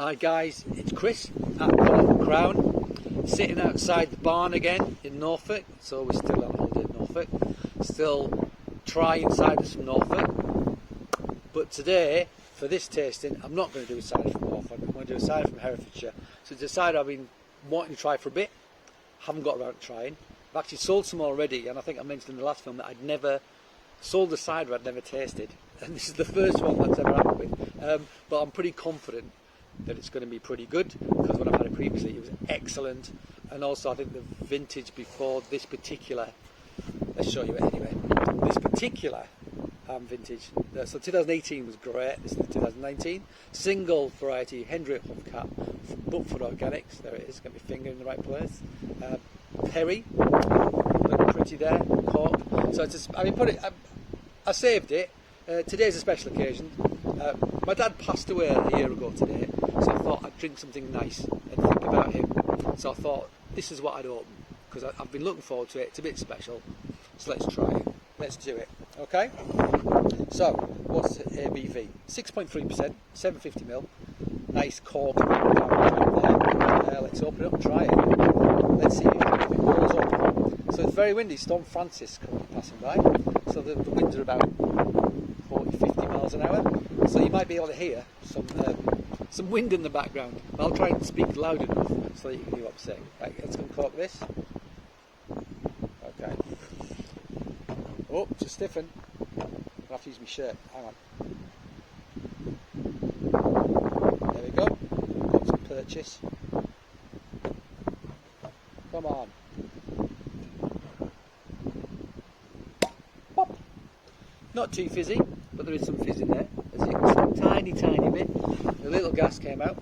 Hi guys, it's Chris at Cork Crown, sitting outside the barn again in Norfolk. So we're still on holiday in Norfolk, still trying ciders from Norfolk. But today, for this tasting, I'm not going to do a cider from Norfolk, I'm going to do a cider from Herefordshire. So it's a cider I've been wanting to try for a bit, haven't got around to trying. I've actually sold some already, and I think I mentioned in the last film that I'd never sold a cider I'd never tasted. And this is the first one that's ever happened with. But I'm pretty confident that it's going to be pretty good, because when I've had it previously it was excellent. And also I think the vintage before this particular, let's show you it anyway, this particular vintage, so 2018 was great. This is the 2019 single variety Hendre Huffcap from Butford Organics. There it is, got my finger in the right place. Perry, looking pretty there, Cork. So it's just, I mean, I saved it. Today's a special occasion. My dad passed away a year ago today, so I thought I'd drink something nice and think about him. So I thought this is what I'd open, because I've been looking forward to it. It's a bit special, so let's try it. Let's do it. Okay. So what's the ABV? 6.3%, 750ml. Nice cork. Let's open it up and try it. Let's see if it rolls up. So it's very windy. Storm Francis currently passing by. So the winds are about 40-50 miles an hour. So you might be able to hear some wind in the background. I'll try and speak loud enough so that you can hear what I'm saying. Right, let's uncork this. Okay. Oh, it's a stiffen. I'll have to use my shirt. Hang on. There we go. Got some purchase. Come on. Pop. Not too fizzy, but there is some fizz in there. As you can see, tiny bit. A little gas came out.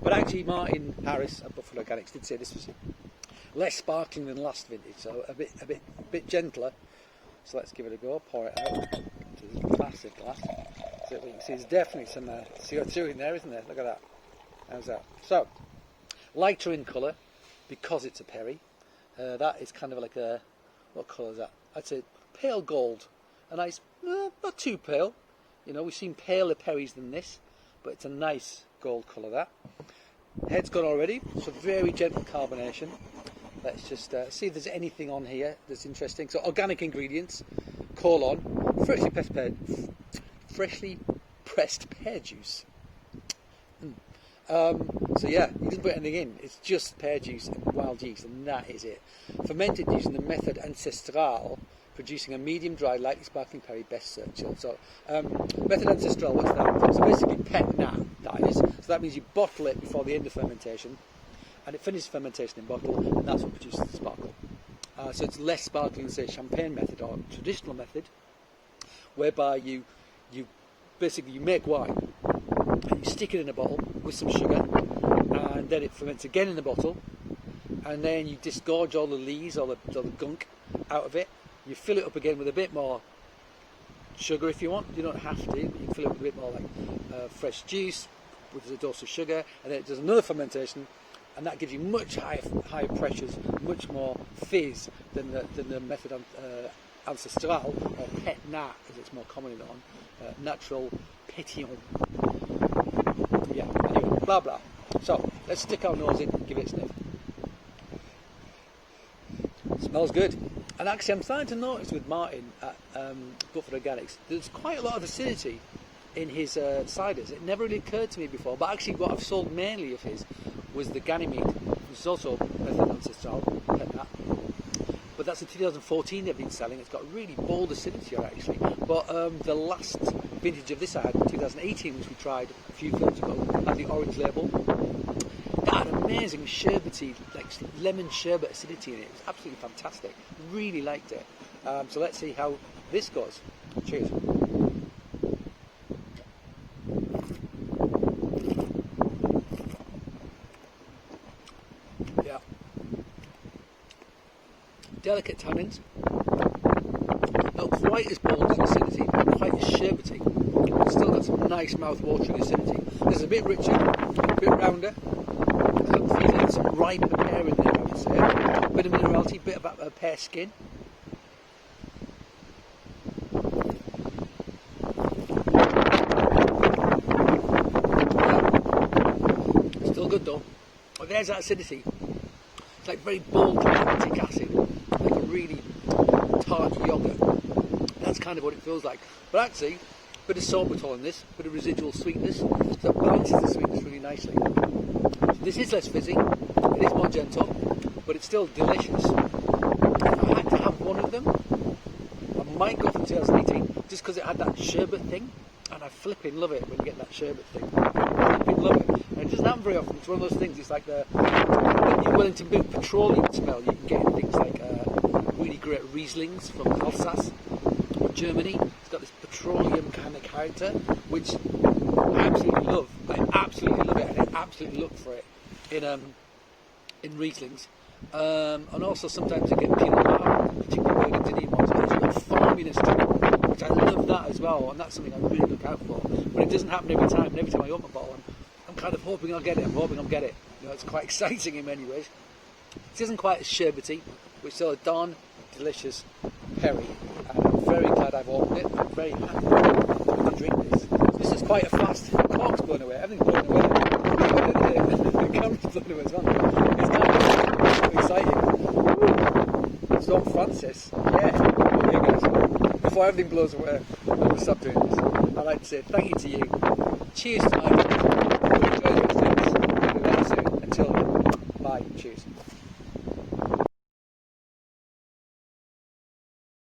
But actually, Martin Harris at Butford Organics did say this was less sparkling than last vintage, so a bit gentler. So let's give it a go. Pour it out into this massive glass. So we can see there's definitely some CO2 in there, isn't there? Look at that. How's that? So lighter in colour because it's a Perry. That is kind of like a, what colour is that? I'd say pale gold. A nice, not too pale. You know, we've seen paler Perrys than this, but it's a nice gold colour, that. Head's gone already, so very gentle carbonation. Let's just see if there's anything on here that's interesting. So organic ingredients, colon, freshly pressed pear juice. So yeah, he didn't put anything in. It's just pear juice and wild yeast, and that is it. Fermented using the method ancestral, producing a medium dry, lightly sparkling perry, best served chilled. So method ancestral, what's that? So basically pet nat, that is. So that means you bottle it before the end of fermentation, and it finishes fermentation in bottle, and that's what produces the sparkle. So it's less sparkling than, say, champagne method or traditional method, whereby you basically make wine and you stick it in a bottle with some sugar, and then it ferments again in the bottle, and then you disgorge all the lees or the gunk out of it. You fill it up again with a bit more sugar if you want. You don't have to, but you can fill it with a bit more like fresh juice with a dose of sugar, and then it does another fermentation. And that gives you much higher pressures, much more fizz than the method ancestral, or pet nat, as it's more commonly known, natural pétillant. Yeah, anyway, blah blah. So let's stick our nose in and give it a sniff. Smells good. And actually, I'm starting to notice with Martin at Butford Organics, there's quite a lot of acidity in his ciders. It never really occurred to me before, but actually, what I've sold mainly of his was the Ganymede, which is also method ancestral, pet nat. But that's in 2014 they've been selling. It's got really bold acidity on it, actually. But the last vintage of this I had in 2018, which we tried a few films ago, had the orange label. That had amazing sherbety, like lemon sherbet acidity in it. It was absolutely fantastic. Really liked it. So let's see how this goes. Cheers. Yeah. Delicate tannins. Not quite as bold as acidity, not quite as sherbety. But still got some nice mouth-watering acidity. This is a bit richer, a bit rounder. Some riper pear in there, I would say. A bit of minerality, bit of a pear skin. But there's that acidity. It's like very bold lactic acid, like a really tart yoghurt. That's kind of what it feels like. But actually, a bit of sorbitol in this, a bit of residual sweetness, so it balances the sweetness really nicely. So this is less fizzy, it is more gentle, but it's still delicious. If I had to have one of them, I might go for 2018, just because it had that sherbet thing, and I flipping love it when you get that sherbet thing. I flipping love it. And it doesn't happen very often. It's one of those things, it's like the Wellington Boot petroleum smell you can get in things like really great Rieslings from Alsace or Germany. It's got this petroleum kind of character, which I absolutely love. I absolutely love it, and I absolutely look for it in Rieslings. And also sometimes you get Pinot Noir, particularly Burgundian ones. There's a lot of farminess to it, which I love that as well, and that's something I really look out for. But it doesn't happen every time. And every time I open a bottle, I'm kind of hoping I'll get it. I'm hoping I'll get it. You know, it's quite exciting in many ways. It isn't quite as sherbety, but still a darn delicious perry. And I'm very glad I've opened it. I'm very happy to drink this. This is quite a fast. Cork's blown away. Everything's blown away. The camera's blown away as well. It's kind of exciting. St. Francis. Yeah. Okay, guys. Before everything blows away, I'm going to stop doing this. I'd like to say thank you to you. Cheers to my friends. Enjoy those things. We'll be back soon. Until then, bye. Cheers.